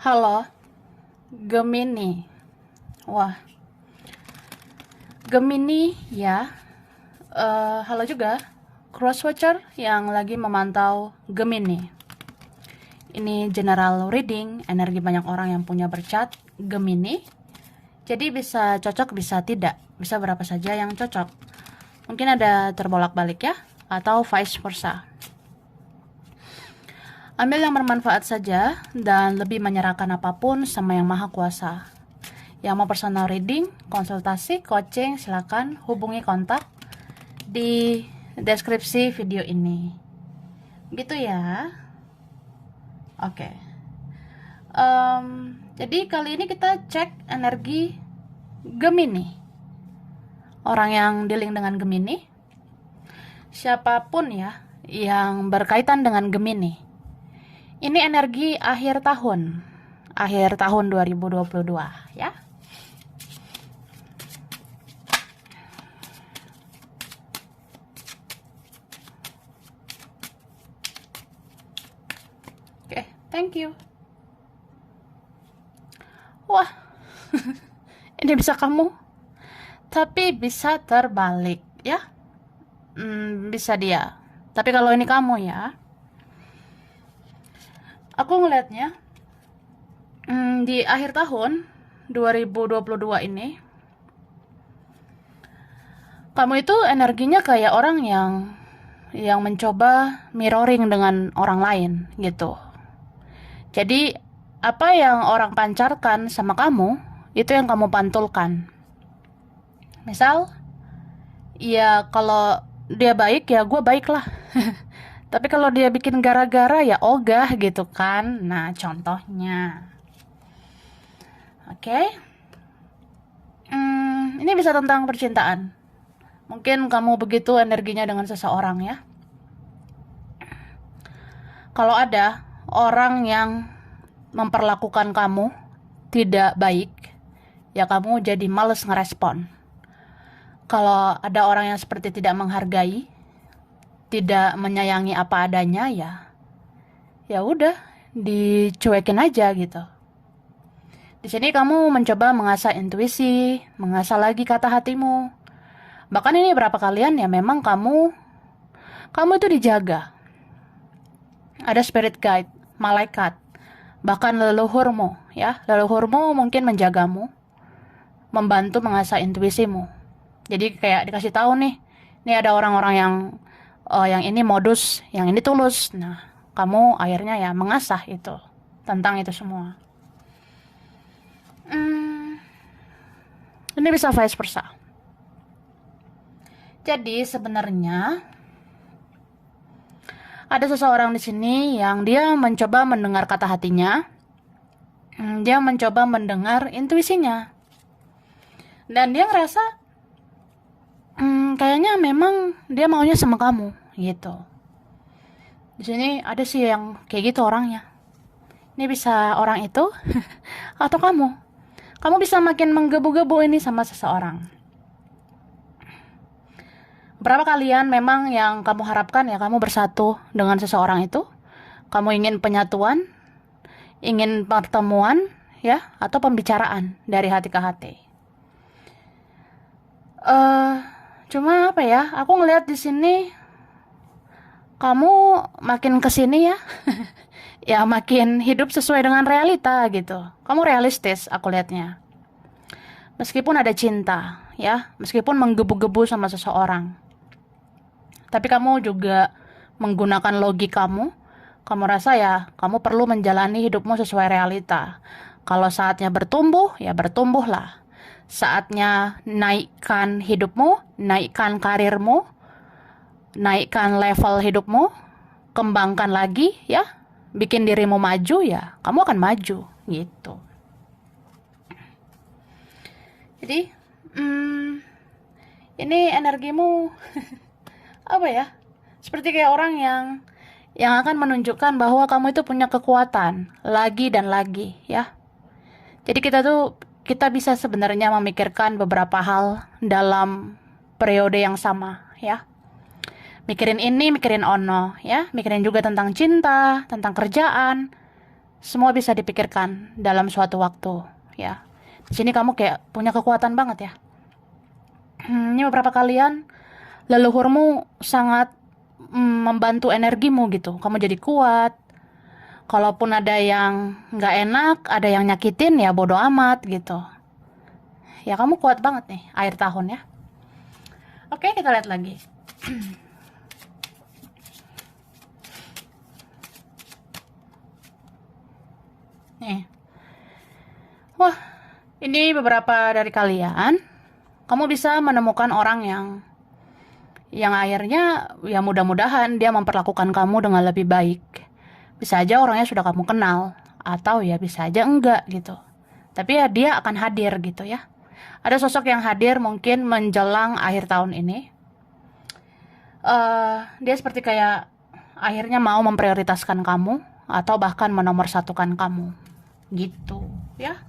Halo, Gemini. Wah, Gemini ya. Halo juga, Crosswatcher yang lagi memantau Gemini. Ini general reading, energi banyak orang yang punya bercat Gemini. Jadi bisa cocok, bisa tidak. Bisa berapa saja yang cocok. Mungkin ada terbolak-balik ya, atau vice versa. Ambil yang bermanfaat saja dan lebih menyerahkan apapun sama Yang Maha Kuasa. Yang mau personal reading, konsultasi, coaching, silakan hubungi kontak di deskripsi video ini. Gitu ya. Oke. Jadi kali ini kita cek energi Gemini. Orang yang dealing dengan Gemini, siapapun ya yang berkaitan dengan Gemini. Ini energi akhir tahun 2022 ya. Oke, thank you. Wah, ini bisa kamu, tapi bisa terbalik ya. Bisa dia. Tapi kalau ini kamu ya, aku ngelihatnya di akhir tahun 2022 ini, kamu itu energinya kayak orang yang mencoba mirroring dengan orang lain gitu. Jadi apa yang orang pancarkan sama kamu, itu yang kamu pantulkan. Misal, ya kalau dia baik ya gue baik lah. Tapi kalau dia bikin gara-gara ya ogah gitu kan. Nah, contohnya. Oke. Ini bisa tentang percintaan. Mungkin kamu begitu energinya dengan seseorang ya. Kalau ada orang yang memperlakukan kamu tidak baik, ya kamu jadi males ngerespon. Kalau ada orang yang seperti tidak menghargai, tidak menyayangi apa adanya, ya udah dicuekin aja gitu. Di sini kamu mencoba mengasah intuisi, mengasah lagi kata hatimu. Bahkan ini berapa kalian ya memang kamu itu dijaga. Ada spirit guide, malaikat, bahkan leluhurmu ya. Leluhurmu mungkin menjagamu, membantu mengasah intuisimu. Jadi kayak dikasih tahu nih, ini ada orang-orang yang ini modus, yang ini tulus. Nah, kamu akhirnya ya mengasah itu, tentang itu semua. Ini bisa vice versa. Jadi sebenarnya ada seseorang di sini yang dia mencoba mendengar kata hatinya, dia mencoba mendengar intuisinya, dan dia ngerasa kayaknya memang dia maunya sama kamu gitu. Di sini ada sih yang kayak gitu orangnya. Ini bisa orang itu atau kamu. Kamu bisa makin menggebu-gebu ini sama seseorang. Berapa kalian memang yang kamu harapkan ya kamu bersatu dengan seseorang itu? Kamu ingin penyatuan, ingin pertemuan ya, atau pembicaraan dari hati ke hati. Cuma apa ya? Aku ngelihat di sini kamu makin kesini ya, ya makin hidup sesuai dengan realita gitu. Kamu realistis aku lihatnya. Meskipun ada cinta ya, meskipun menggebu-gebu sama seseorang, tapi kamu juga menggunakan logikamu. Kamu rasa ya kamu perlu menjalani hidupmu sesuai realita. Kalau saatnya bertumbuh, ya bertumbuhlah. Saatnya naikkan hidupmu, naikkan karirmu, naikkan level hidupmu, kembangkan lagi ya, bikin dirimu maju ya, kamu akan maju gitu. Jadi ini energimu apa ya, seperti kayak orang yang akan menunjukkan bahwa kamu itu punya kekuatan lagi dan lagi ya. Jadi kita bisa sebenarnya memikirkan beberapa hal dalam periode yang sama ya. Mikirin ini, mikirin ono ya, mikirin juga tentang cinta, tentang kerjaan, Semua bisa dipikirkan dalam suatu waktu, ya. Di sini kamu kayak punya kekuatan banget ya. Ini beberapa kalian leluhurmu sangat membantu energimu gitu. Kamu jadi kuat. Kalaupun ada yang nggak enak, ada yang nyakitin, ya bodo amat gitu. Ya kamu kuat banget nih akhir tahun ya. Oke, kita lihat lagi. Nih. Wah, ini beberapa dari kalian. Kamu bisa menemukan orang yang akhirnya ya mudah-mudahan dia memperlakukan kamu dengan lebih baik. Bisa aja orangnya sudah kamu kenal, atau ya bisa aja enggak gitu. Tapi ya dia akan hadir gitu ya. Ada sosok yang hadir mungkin menjelang akhir tahun ini. Dia seperti kayak akhirnya mau memprioritaskan kamu atau bahkan menomorsatukan kamu gitu ya.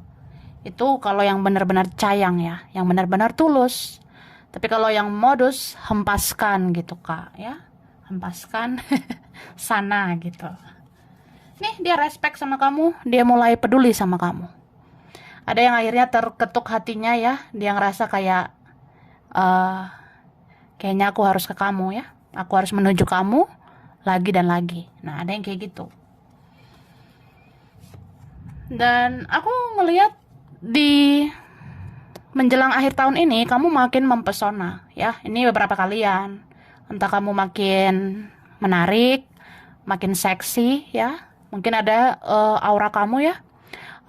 Itu kalau yang benar-benar sayang ya, yang benar-benar tulus. Tapi kalau yang modus, hempaskan gitu kak ya, hempaskan sana gitu. Nih dia respect sama kamu, dia mulai peduli sama kamu. Ada yang akhirnya terketuk hatinya ya, dia ngerasa kayak kayaknya aku harus ke kamu ya, aku harus menuju kamu lagi dan lagi. Nah ada yang kayak gitu. Dan aku melihat di menjelang akhir tahun ini kamu makin mempesona ya. Ini beberapa kalian, entah kamu makin menarik, makin seksi ya. Mungkin ada aura kamu ya.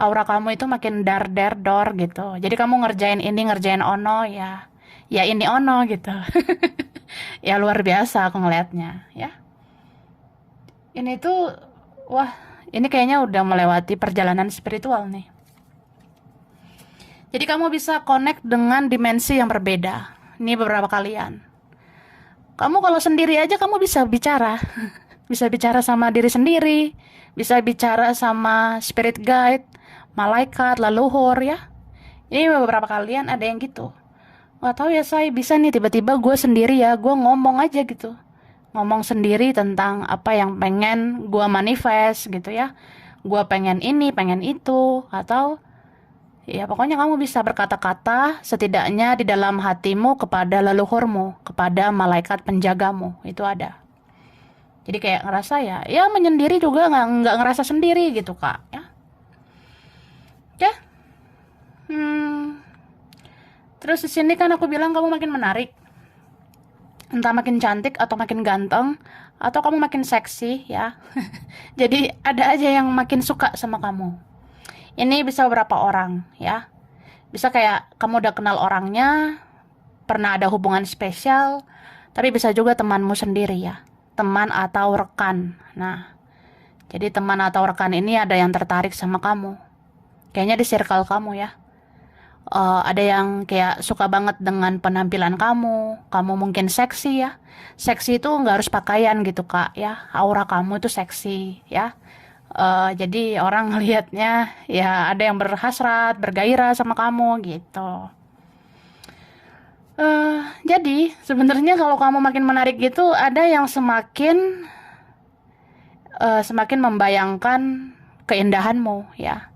Aura kamu itu makin dar dor gitu. Jadi kamu ngerjain ini, ngerjain ono ya. Ya ini ono gitu. Ya luar biasa aku ngelihatnya ya. Ini tuh wah, ini kayaknya udah melewati perjalanan spiritual nih. Jadi kamu bisa connect dengan dimensi yang berbeda. Ini beberapa kalian. Kamu kalau sendiri aja kamu bisa bicara. Bisa bicara sama diri sendiri, bisa bicara sama spirit guide, malaikat, leluhur ya. Ini beberapa kalian ada yang gitu. Gak tahu ya saya bisa nih tiba-tiba gue sendiri ya, gue ngomong aja gitu. Ngomong sendiri tentang apa yang pengen gue manifest gitu ya. Gue pengen ini, pengen itu, atau ya pokoknya kamu bisa berkata-kata setidaknya di dalam hatimu kepada leluhurmu, kepada malaikat penjagamu, itu ada. Jadi kayak ngerasa ya menyendiri juga nggak ngerasa sendiri gitu kak ya. Ya. Terus di sini kan aku bilang kamu makin menarik, entah makin cantik atau makin ganteng atau kamu makin seksi ya. Jadi ada aja yang makin suka sama kamu. Ini bisa beberapa orang ya. Bisa kayak kamu udah kenal orangnya, pernah ada hubungan spesial, tapi bisa juga temanmu sendiri ya. Teman atau rekan. Nah, jadi teman atau rekan ini ada yang tertarik sama kamu. Kayaknya di circle kamu ya. Ada yang kayak suka banget dengan penampilan kamu. Kamu mungkin seksi ya. Seksi itu nggak harus pakaian gitu kak ya. Aura kamu itu seksi ya. Jadi orang ngelihatnya ya ada yang berhasrat, bergairah sama kamu gitu. Jadi sebenarnya kalau kamu makin menarik gitu, ada yang semakin membayangkan keindahanmu ya.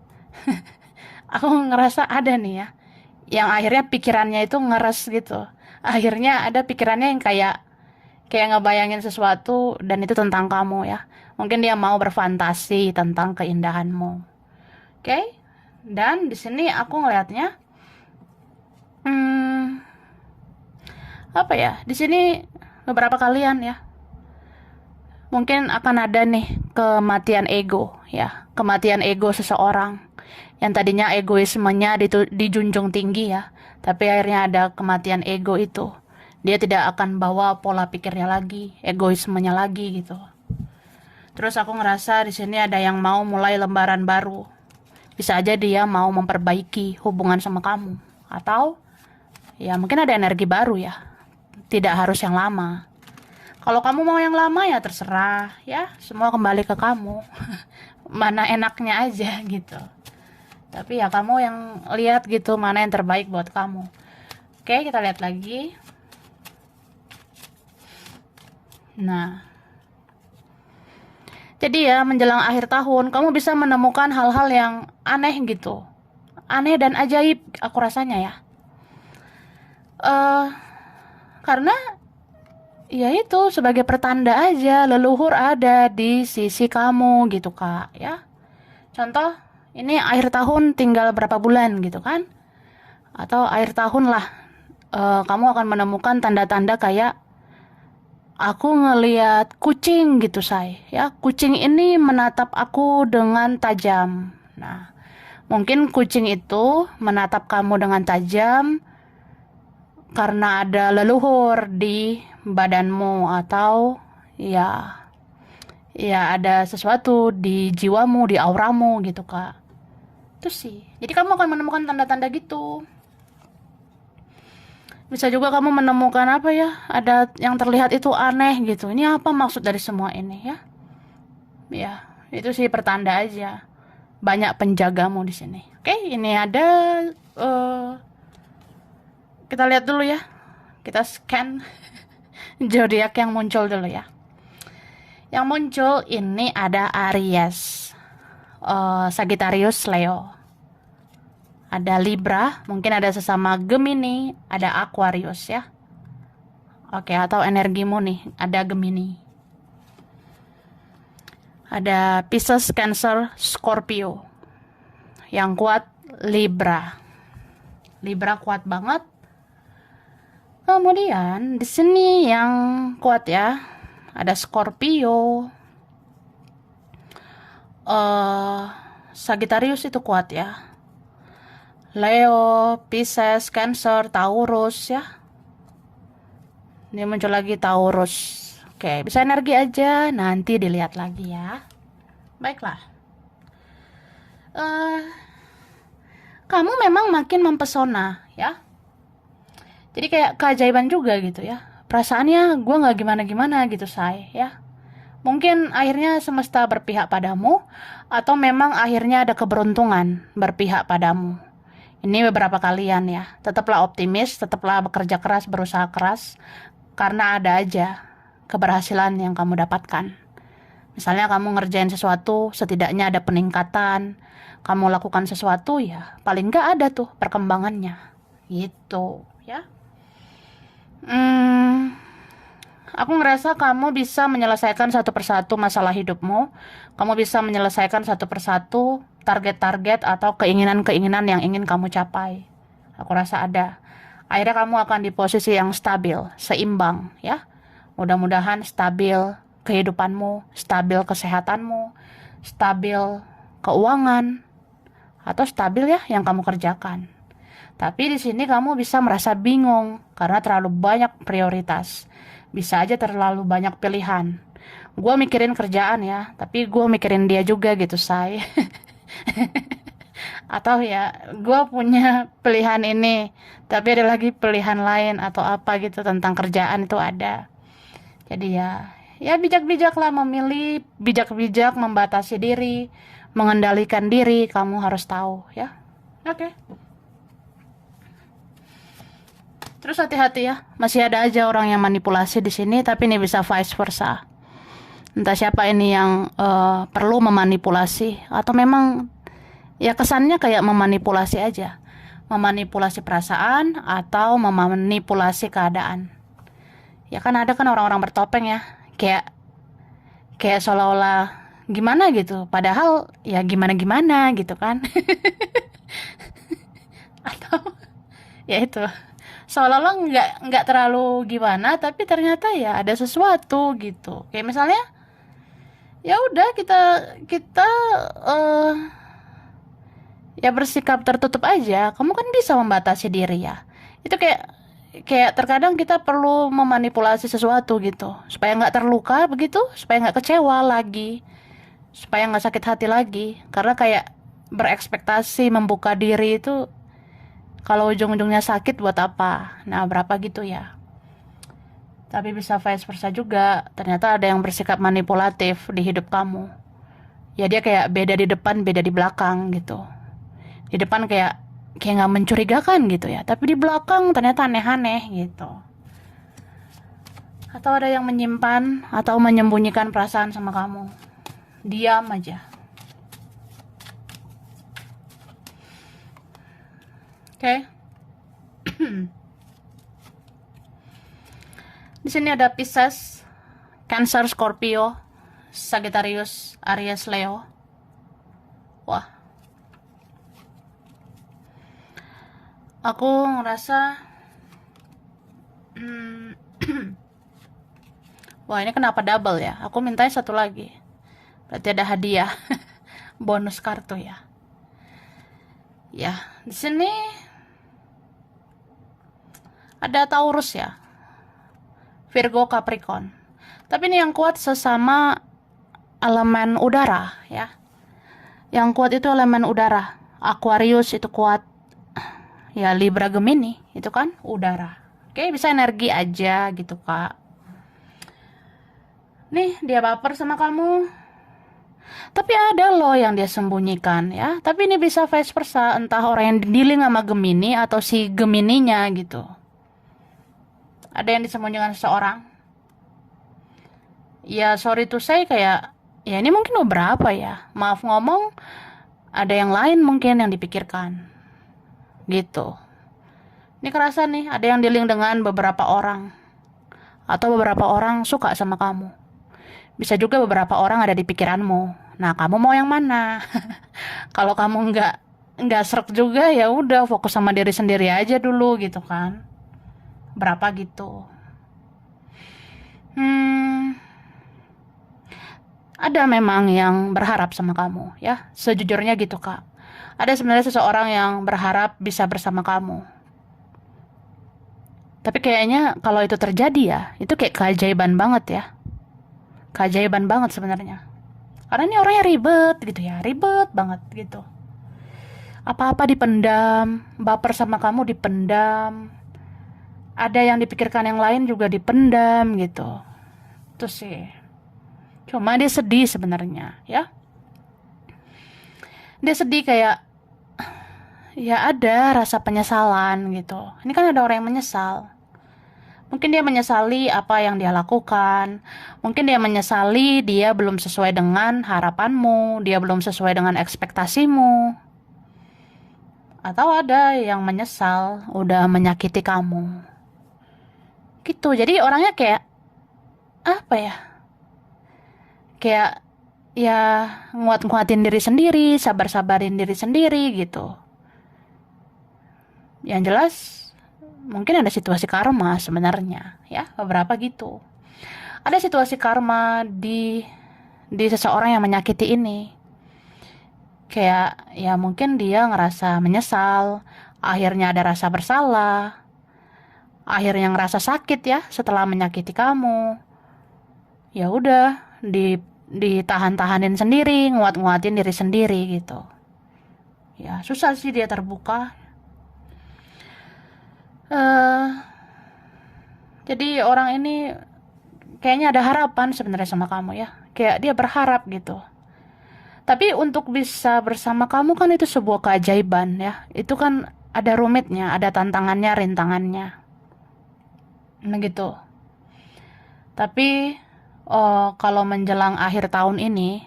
Aku ngerasa ada nih ya, yang akhirnya pikirannya itu ngeres gitu. Akhirnya ada pikirannya yang kayak ngebayangin sesuatu dan itu tentang kamu ya. Mungkin dia mau berfantasi tentang keindahanmu. Oke? Dan di sini aku ngelihatnya apa ya? Di sini beberapa kalian ya. Mungkin akan ada nih kematian ego ya. Kematian ego seseorang yang tadinya egoismenya dijunjung tinggi ya. Tapi akhirnya ada kematian ego itu. Dia tidak akan bawa pola pikirnya lagi, egoismenya lagi gitu. Terus aku ngerasa di sini ada yang mau mulai lembaran baru. Bisa aja dia mau memperbaiki hubungan sama kamu. Atau ya mungkin ada energi baru ya. Tidak harus yang lama. Kalau kamu mau yang lama ya terserah ya. Semua kembali ke kamu. Mana enaknya aja gitu. Tapi ya kamu yang lihat gitu mana yang terbaik buat kamu. Oke, kita lihat lagi. Nah, Jadi ya menjelang akhir tahun kamu bisa menemukan hal-hal yang aneh gitu. Aneh dan ajaib aku rasanya ya. eh karena ya itu sebagai pertanda aja leluhur ada di sisi kamu gitu Kak ya. Contoh, ini akhir tahun tinggal berapa bulan gitu kan? Atau akhir tahun lah, kamu akan menemukan tanda-tanda kayak aku ngeliat kucing gitu say, ya kucing ini menatap aku dengan tajam. Nah, mungkin kucing itu menatap kamu dengan tajam karena ada leluhur di badanmu atau ya ya ada sesuatu di jiwamu, di auramu gitu Kak. Itu sih. Jadi kamu akan menemukan tanda-tanda gitu. Bisa juga kamu menemukan apa ya? Ada yang terlihat itu aneh gitu. Ini apa maksud dari semua ini ya? Ya, itu sih pertanda aja. Banyak penjagamu di sini. Oke, ini ada eh kita lihat dulu ya. Kita scan zodiak yang muncul dulu ya. Yang muncul ini ada Aries, Sagittarius, Leo. Ada Libra, mungkin ada sesama Gemini, ada Aquarius ya. Oke, atau energimu nih, ada Gemini. Ada Pisces, Cancer, Scorpio. Yang kuat Libra. Libra kuat banget. Kemudian di sini yang kuat ya, ada Scorpio. Sagittarius itu kuat ya. Leo, Pisces, Cancer, Taurus ya. Ini muncul lagi Taurus. Oke, bisa energi aja, nanti dilihat lagi ya. Baiklah. Kamu memang makin mempesona ya. Jadi kayak keajaiban juga gitu ya. Perasaannya gue nggak gimana-gimana gitu say ya. Mungkin akhirnya semesta berpihak padamu, atau memang akhirnya ada keberuntungan berpihak padamu. Ini beberapa kalian ya. Tetaplah optimis, tetaplah bekerja keras, berusaha keras, karena ada aja keberhasilan yang kamu dapatkan. Misalnya kamu ngerjain sesuatu, setidaknya ada peningkatan. Kamu lakukan sesuatu ya, paling nggak ada tuh perkembangannya. Gitu ya. Aku ngerasa kamu bisa menyelesaikan satu persatu masalah hidupmu. Kamu bisa menyelesaikan satu persatu target-target atau keinginan-keinginan yang ingin kamu capai. Aku rasa ada. Akhirnya kamu akan di posisi yang stabil, seimbang ya. Mudah-mudahan stabil kehidupanmu, stabil kesehatanmu, stabil keuangan, atau stabil ya yang kamu kerjakan. Tapi di sini kamu bisa merasa bingung karena terlalu banyak prioritas. Bisa aja terlalu banyak pilihan. Gue mikirin kerjaan ya, tapi gue mikirin dia juga gitu say. Atau ya gue punya pilihan ini, tapi ada lagi pilihan lain atau apa gitu tentang kerjaan itu ada. Jadi ya bijak-bijaklah memilih, bijak-bijak membatasi diri, mengendalikan diri. Kamu harus tahu ya. Oke. Terus hati-hati ya, masih ada aja orang yang manipulasi di sini, tapi ini bisa vice versa. Entah siapa ini yang perlu memanipulasi, atau memang ya kesannya kayak memanipulasi aja, memanipulasi perasaan atau memanipulasi keadaan. Ya kan ada kan orang-orang bertopeng ya, kayak seolah-olah gimana gitu, padahal ya gimana-gimana gitu kan. Atau ya itu, seolah-olah nggak terlalu gimana, tapi ternyata ya ada sesuatu gitu. Kayak misalnya ya udah kita ya bersikap tertutup aja. Kamu kan bisa membatasi diri ya. Itu kayak terkadang kita perlu memanipulasi sesuatu gitu supaya nggak terluka begitu, supaya nggak kecewa lagi, supaya nggak sakit hati lagi. Karena kayak berekspektasi membuka diri itu, kalau ujung-ujungnya sakit buat apa? Nah, berapa gitu ya. Tapi bisa vice versa juga. Ternyata ada yang bersikap manipulatif di hidup kamu. Ya dia kayak beda di depan, beda di belakang gitu. Di depan kayak nggak mencurigakan gitu ya. Tapi di belakang ternyata aneh-aneh gitu. Atau ada yang menyimpan atau menyembunyikan perasaan sama kamu. diam aja. Oke. Di sini ada Pisces, Cancer, Scorpio, Sagittarius, Aries, Leo. Wah, aku ngerasa wah, ini kenapa double ya? Aku mintanya satu lagi. Berarti ada hadiah. Bonus kartu ya. Ya, di sini ada Taurus ya. Virgo, Capricorn. Tapi ini yang kuat sesama elemen udara ya. Yang kuat itu elemen udara. Aquarius itu kuat. Ya, Libra, Gemini itu kan udara. Oke, bisa energi aja gitu, Kak. Nih, dia baper sama kamu. Tapi ada loh yang dia sembunyikan ya. Tapi ini bisa vice versa, entah orang yang dealing sama Gemini atau si Gemininya gitu. Ada yang disembunyikan seseorang. Ya, sorry to say, kayak ya ini mungkin beberapa ya. Maaf ngomong, ada yang lain mungkin yang dipikirkan. Gitu. Ini kerasa nih, ada yang dealing dengan beberapa orang. Atau beberapa orang suka sama kamu. Bisa juga beberapa orang ada di pikiranmu. Nah, kamu mau yang mana? Kalau kamu nggak srek juga, ya udah fokus sama diri sendiri aja dulu gitu kan. Berapa gitu. Ada memang yang berharap sama kamu ya. Sejujurnya gitu, Kak. Ada sebenarnya seseorang yang berharap bisa bersama kamu. Tapi kayaknya kalau itu terjadi ya, itu kayak keajaiban banget ya. Keajaiban banget sebenarnya. Karena ini orangnya ribet gitu ya, ribet banget gitu. Apa-apa dipendam, baper sama kamu dipendam. Ada yang dipikirkan yang lain juga dipendam gitu. Itu sih. Cuma dia sedih sebenarnya ya. Dia sedih kayak ya ada rasa penyesalan gitu. Ini kan ada orang yang menyesal. Mungkin dia menyesali apa yang dia lakukan. Mungkin dia menyesali dia belum sesuai dengan harapanmu. Dia belum sesuai dengan ekspektasimu. Atau ada yang menyesal udah menyakiti kamu. Gitu. Jadi orangnya kayak apa ya? Kayak ya nguatin diri sendiri, sabar-sabarin diri sendiri gitu. Yang jelas mungkin ada situasi karma sebenarnya ya, beberapa gitu. Ada situasi karma di seseorang yang menyakiti ini. Kayak ya mungkin dia ngerasa menyesal, akhirnya ada rasa bersalah, akhirnya ngerasa sakit ya setelah menyakiti kamu. Ya udah, ditahan-tahanin sendiri, nguatin diri sendiri gitu. Ya susah sih dia terbuka. Jadi orang ini kayaknya ada harapan sebenarnya sama kamu ya. Kayak dia berharap gitu. Tapi untuk bisa bersama kamu kan itu sebuah keajaiban ya. Itu kan ada rumitnya, ada tantangannya, rintangannya. Nah gitu. Tapi kalau menjelang akhir tahun ini,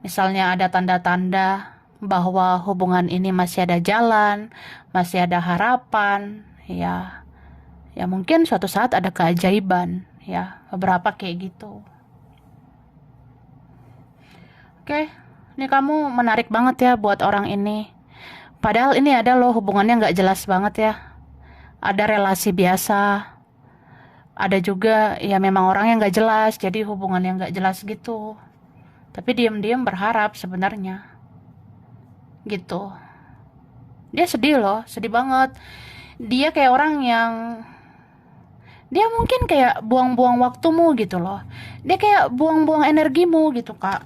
misalnya ada tanda-tanda bahwa hubungan ini masih ada jalan, masih ada harapan, ya mungkin suatu saat ada keajaiban ya, beberapa kayak gitu. Oke, ini kamu menarik banget ya buat orang ini. Padahal ini ada loh hubungannya nggak jelas banget ya. Ada relasi biasa, ada juga ya memang orang yang nggak jelas, jadi hubungan yang nggak jelas gitu. Tapi diam-diam berharap sebenarnya, gitu. Dia sedih loh, sedih banget. Dia kayak orang yang dia mungkin kayak buang-buang waktumu gitu loh. Dia kayak buang-buang energimu gitu, Kak.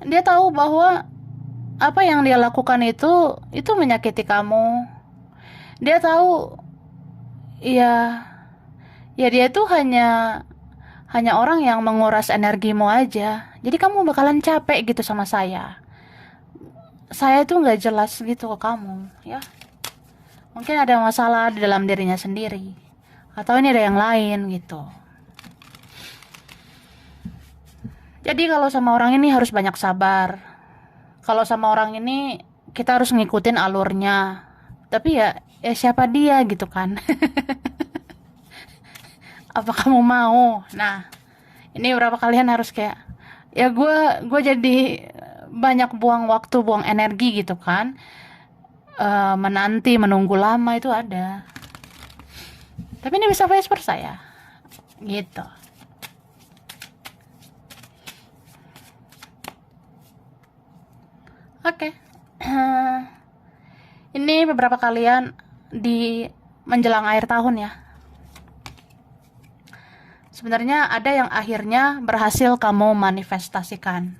Dia tahu bahwa apa yang dia lakukan itu menyakiti kamu. Dia tahu ya dia itu hanya orang yang menguras energimu aja. Jadi kamu bakalan capek gitu sama saya. Saya itu nggak jelas gitu ke kamu ya. Mungkin ada masalah di dalam dirinya sendiri, atau ini ada yang lain gitu. Jadi kalau sama orang ini harus banyak sabar. Kalau sama orang ini kita harus ngikutin alurnya. Tapi ya siapa dia gitu kan? Apa kamu mau? Nah, ini berapa kalian harus kayak ya gue jadi banyak buang waktu, buang energi gitu kan. Menanti, menunggu lama itu ada. Tapi ini bisa vice versa ya. Gitu. Oke. Ini beberapa kalian di menjelang akhir tahun ya. Sebenarnya ada yang akhirnya berhasil kamu manifestasikan.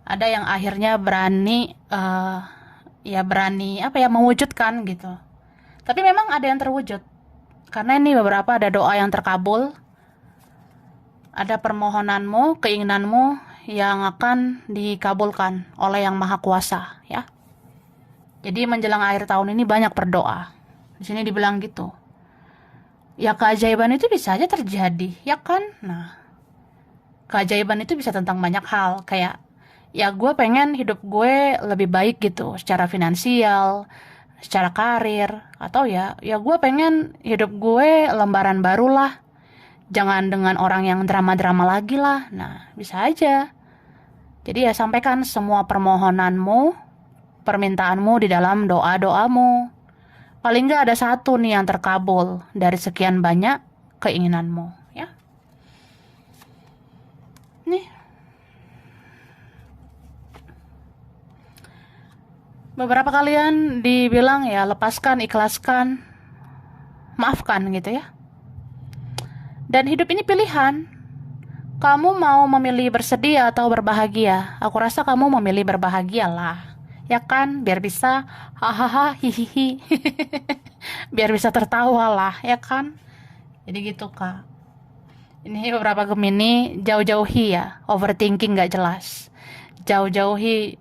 Ada yang akhirnya berani berani mewujudkan gitu. Tapi memang ada yang terwujud. Karena ini beberapa ada doa yang terkabul. Ada permohonanmu, keinginanmu yang akan dikabulkan oleh Yang Maha Kuasa, ya. Jadi menjelang akhir tahun ini banyak berdoa. Di sini dibilang gitu. Ya keajaiban itu bisa aja terjadi, ya kan? Nah, keajaiban itu bisa tentang banyak hal, kayak ya gue pengen hidup gue lebih baik gitu, secara finansial, secara karir, atau ya gue pengen hidup gue lembaran baru lah. Jangan dengan orang yang drama-drama lagi lah. Nah, bisa aja. Jadi ya sampaikan semua permohonanmu, permintaanmu di dalam doa-doamu. Paling nggak ada satu nih yang terkabul dari sekian banyak keinginanmu, ya. Nih, beberapa kalian dibilang ya lepaskan, ikhlaskan, maafkan gitu ya. Dan hidup ini pilihan. Kamu mau memilih bersedih atau berbahagia? Aku rasa kamu memilih berbahagia lah. Ya kan? Biar bisa hahaha hihihi. Biar bisa tertawa lah, ya kan? Jadi gitu, Kak. Ini beberapa Gemini, jauh-jauhi ya overthinking gak jelas. Jauh-jauhi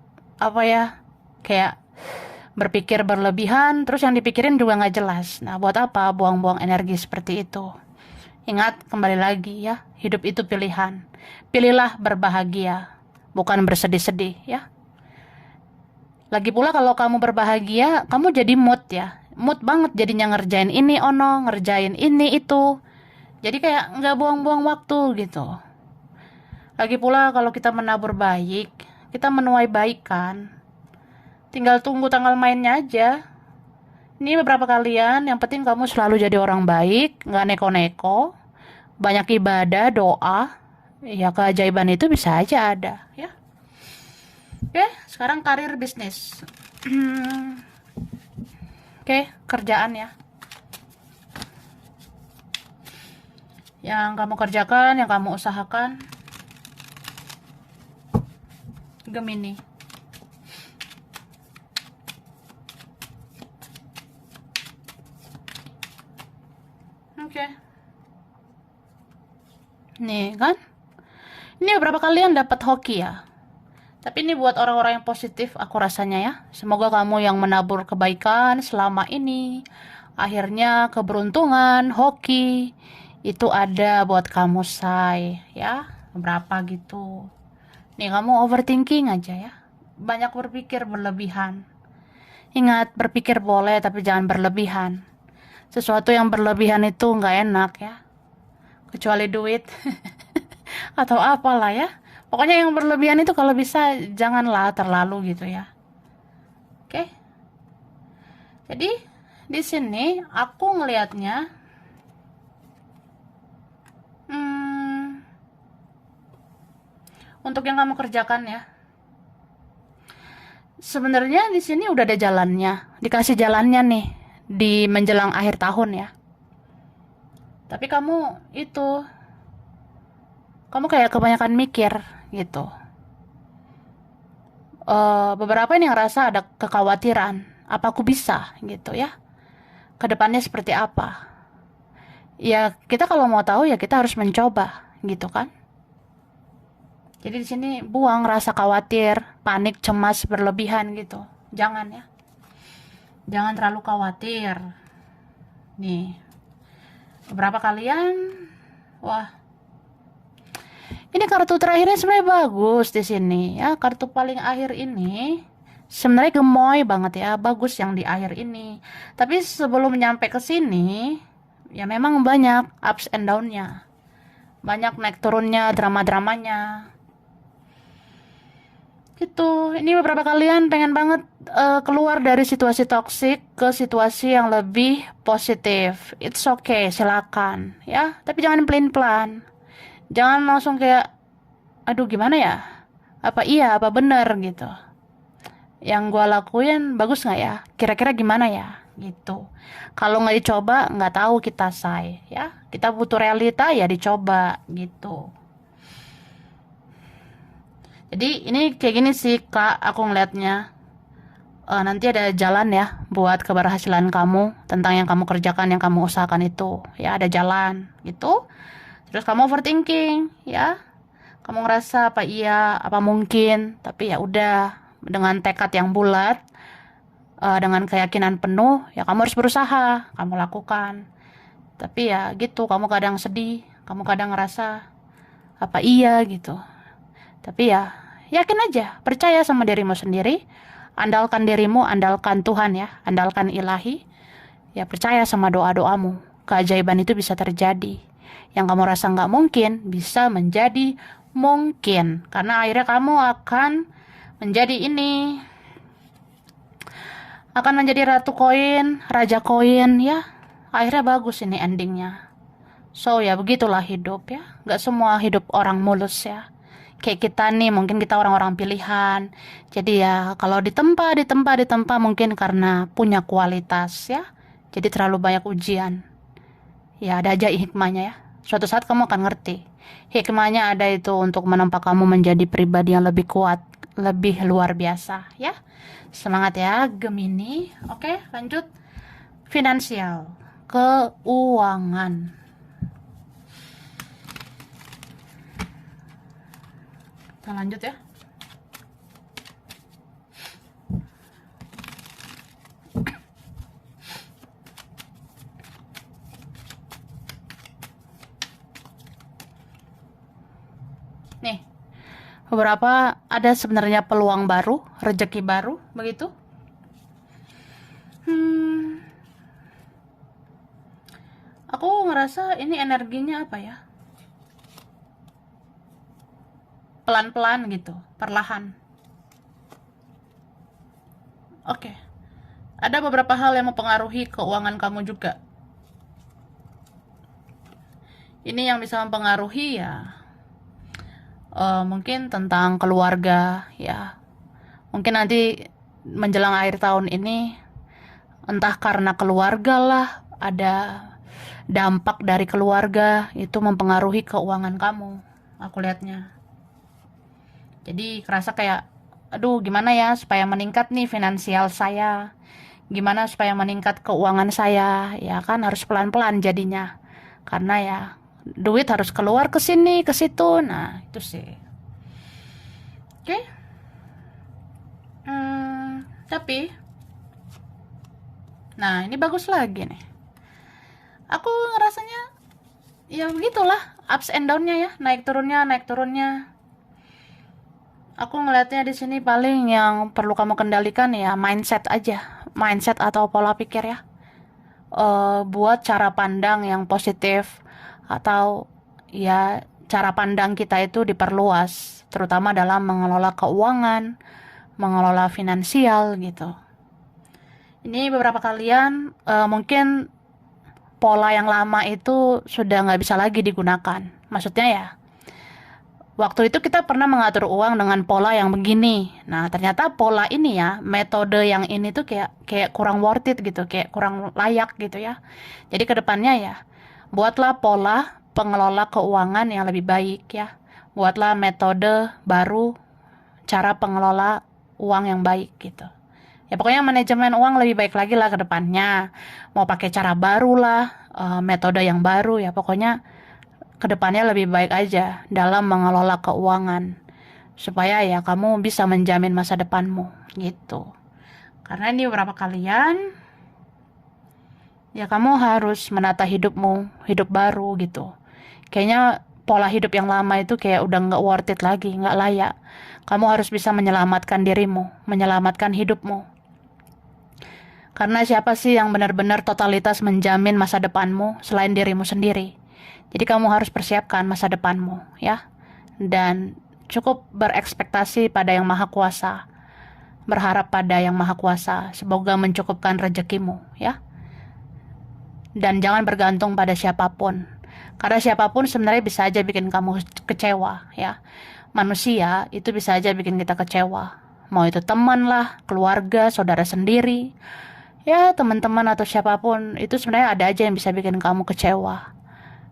kayak berpikir berlebihan, terus yang dipikirin juga gak jelas. Nah, buat apa buang-buang energi seperti itu? Ingat, kembali lagi ya, hidup itu pilihan. Pilihlah berbahagia, bukan bersedih-sedih ya. Lagi pula kalau kamu berbahagia, kamu jadi mood ya. Mood banget jadinya ngerjain ini ngerjain ini itu. Jadi kayak nggak buang-buang waktu gitu. Lagi pula kalau kita menabur baik, kita menuai baik kan. Tinggal tunggu tanggal mainnya aja. Ini beberapa kalian, yang penting kamu selalu jadi orang baik, nggak neko-neko, banyak ibadah, doa, ya keajaiban itu bisa aja ada, ya. Oke, sekarang karir bisnis. Oke, kerjaan ya. Yang kamu kerjakan, yang kamu usahakan, Gemini. Oke. Nih kan? Ini beberapa kalian dapat hoki ya. Tapi ini buat orang-orang yang positif aku rasanya ya. Semoga kamu yang menabur kebaikan selama ini, akhirnya keberuntungan, hoki itu ada buat kamu say ya. Beberapa gitu. Nih kamu overthinking aja ya. Banyak berpikir berlebihan. Ingat, berpikir boleh tapi jangan berlebihan. Sesuatu yang berlebihan itu nggak enak ya. Kecuali duit atau apalah ya. Pokoknya yang berlebihan itu kalau bisa janganlah terlalu gitu ya. Oke. Jadi di sini aku ngelihatnya untuk yang kamu kerjakan ya. Sebenarnya di sini udah ada jalannya, dikasih jalannya nih di menjelang akhir tahun ya. Tapi kamu kayak kebanyakan mikir gitu. Beberapa ini ngerasa ada kekhawatiran, apa aku bisa gitu ya. Kedepannya seperti apa? Ya kita kalau mau tahu ya kita harus mencoba gitu kan. Jadi di sini buang rasa khawatir, panik, cemas berlebihan gitu. Jangan ya. Jangan terlalu khawatir. Nih, beberapa kalian, wah, Ini kartu terakhirnya sebenarnya bagus di sini ya. Kartu paling akhir ini sebenarnya gemoy banget ya, bagus yang di akhir ini. Tapi sebelum nyampe ke sini, ya memang banyak ups and down-nya. Banyak naik turunnya, drama-dramanya. Gitu. Ini beberapa kalian pengen banget keluar dari situasi toksik ke situasi yang lebih positif. It's okay, silakan ya. Tapi jangan pelin-pelan. Jangan langsung kayak, aduh gimana ya? Apa iya, apa bener gitu. Yang gua lakuin bagus nggak ya? Kira-kira gimana ya? Gitu. Kalau nggak dicoba, nggak tahu kita say ya. Kita butuh realita ya dicoba gitu. Jadi ini kayak gini sih Kak, aku ngeliatnya. Nanti ada jalan ya buat keberhasilan kamu tentang yang kamu kerjakan, yang kamu usahakan itu. Ya ada jalan gitu. Terus kamu overthinking ya. Kamu ngerasa apa iya, apa mungkin. Tapi ya udah, dengan tekad yang bulat, dengan keyakinan penuh, ya kamu harus berusaha, kamu lakukan. Tapi ya gitu, kamu kadang sedih, kamu kadang ngerasa apa iya gitu. Tapi ya yakin aja, percaya sama dirimu sendiri, andalkan dirimu, andalkan Tuhan ya, andalkan ilahi. Ya percaya sama doa-doamu, keajaiban itu bisa terjadi. Yang kamu rasa nggak mungkin bisa menjadi mungkin, karena akhirnya kamu akan menjadi ini, akan menjadi ratu koin, raja koin ya. Akhirnya bagus ini endingnya. So ya begitulah hidup ya, nggak semua hidup orang mulus ya. Kayak kita nih, mungkin kita orang-orang pilihan. Jadi ya kalau ditempa mungkin karena punya kualitas ya. Jadi terlalu banyak ujian. Ya ada aja hikmahnya ya. Suatu saat kamu akan ngerti. Hikmahnya ada itu untuk menempa kamu menjadi pribadi yang lebih kuat, lebih luar biasa ya. Semangat ya Gemini. Oke, lanjut. Finansial, keuangan. Kita lanjut ya. Nih, beberapa ada sebenarnya peluang baru, rezeki baru, begitu. Aku ngerasa ini energinya apa ya? Pelan-pelan gitu, perlahan. Oke. Ada beberapa hal yang mempengaruhi keuangan kamu juga. Ini yang bisa mempengaruhi ya, mungkin tentang keluarga ya. Mungkin nanti menjelang akhir tahun ini, entah karena keluarga lah, ada dampak dari keluarga itu mempengaruhi keuangan kamu. Aku lihatnya. Jadi kerasa kayak, aduh gimana ya supaya meningkat nih finansial saya. Gimana supaya meningkat keuangan saya. Ya kan harus pelan-pelan jadinya. Karena ya duit harus keluar ke sini, ke situ. Nah, itu sih. Oke. Tapi nah, ini bagus lagi nih. Aku ngerasanya ya begitulah, ups and down-nya ya, naik turunnya, naik turunnya. Aku ngelihatnya di sini paling yang perlu kamu kendalikan ya mindset aja, mindset atau pola pikir ya. Buat cara pandang yang positif, atau ya cara pandang kita itu diperluas, terutama dalam mengelola keuangan, mengelola finansial gitu. Ini beberapa kalian mungkin pola yang lama itu sudah nggak bisa lagi digunakan. Maksudnya ya, waktu itu kita pernah mengatur uang dengan pola yang begini. Nah, ternyata pola ini ya, metode yang ini tuh kayak kurang worth it gitu, kayak kurang layak gitu ya. Jadi kedepannya ya, buatlah pola pengelola keuangan yang lebih baik ya. Buatlah metode baru, cara pengelola uang yang baik gitu. Ya pokoknya manajemen uang lebih baik lagi lah ke depannya. Mau pakai cara baru lah, metode yang baru ya pokoknya kedepannya lebih baik aja dalam mengelola keuangan. Supaya ya kamu bisa menjamin masa depanmu gitu. Karena ini beberapa kalian, ya kamu harus menata hidupmu, hidup baru gitu. Kayaknya pola hidup yang lama itu kayak udah nggak worth it lagi, nggak layak. Kamu harus bisa menyelamatkan dirimu, menyelamatkan hidupmu. Karena siapa sih yang benar-benar totalitas menjamin masa depanmu selain dirimu sendiri? Jadi kamu harus persiapkan masa depanmu, ya. Dan cukup berekspektasi pada Yang Maha Kuasa. Berharap pada Yang Maha Kuasa, semoga mencukupkan rezekimu, ya. Dan jangan bergantung pada siapapun. Karena siapapun sebenarnya bisa aja bikin kamu kecewa, ya. Manusia itu bisa aja bikin kita kecewa. Mau itu teman lah, keluarga, saudara sendiri, ya teman-teman atau siapapun, itu sebenarnya ada aja yang bisa bikin kamu kecewa.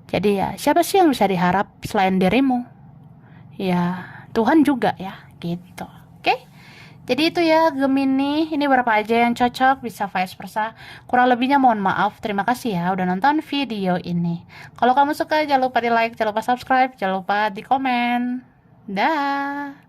Jadi ya, siapa sih yang bisa diharap selain dirimu? Ya, Tuhan juga ya, gitu. Oke? Jadi itu ya Gemini, ini berapa aja yang cocok, bisa vice versa. Kurang lebihnya mohon maaf, terima kasih ya udah nonton video ini. Kalau kamu suka jangan lupa di like, jangan lupa subscribe, jangan lupa di komen. Dah.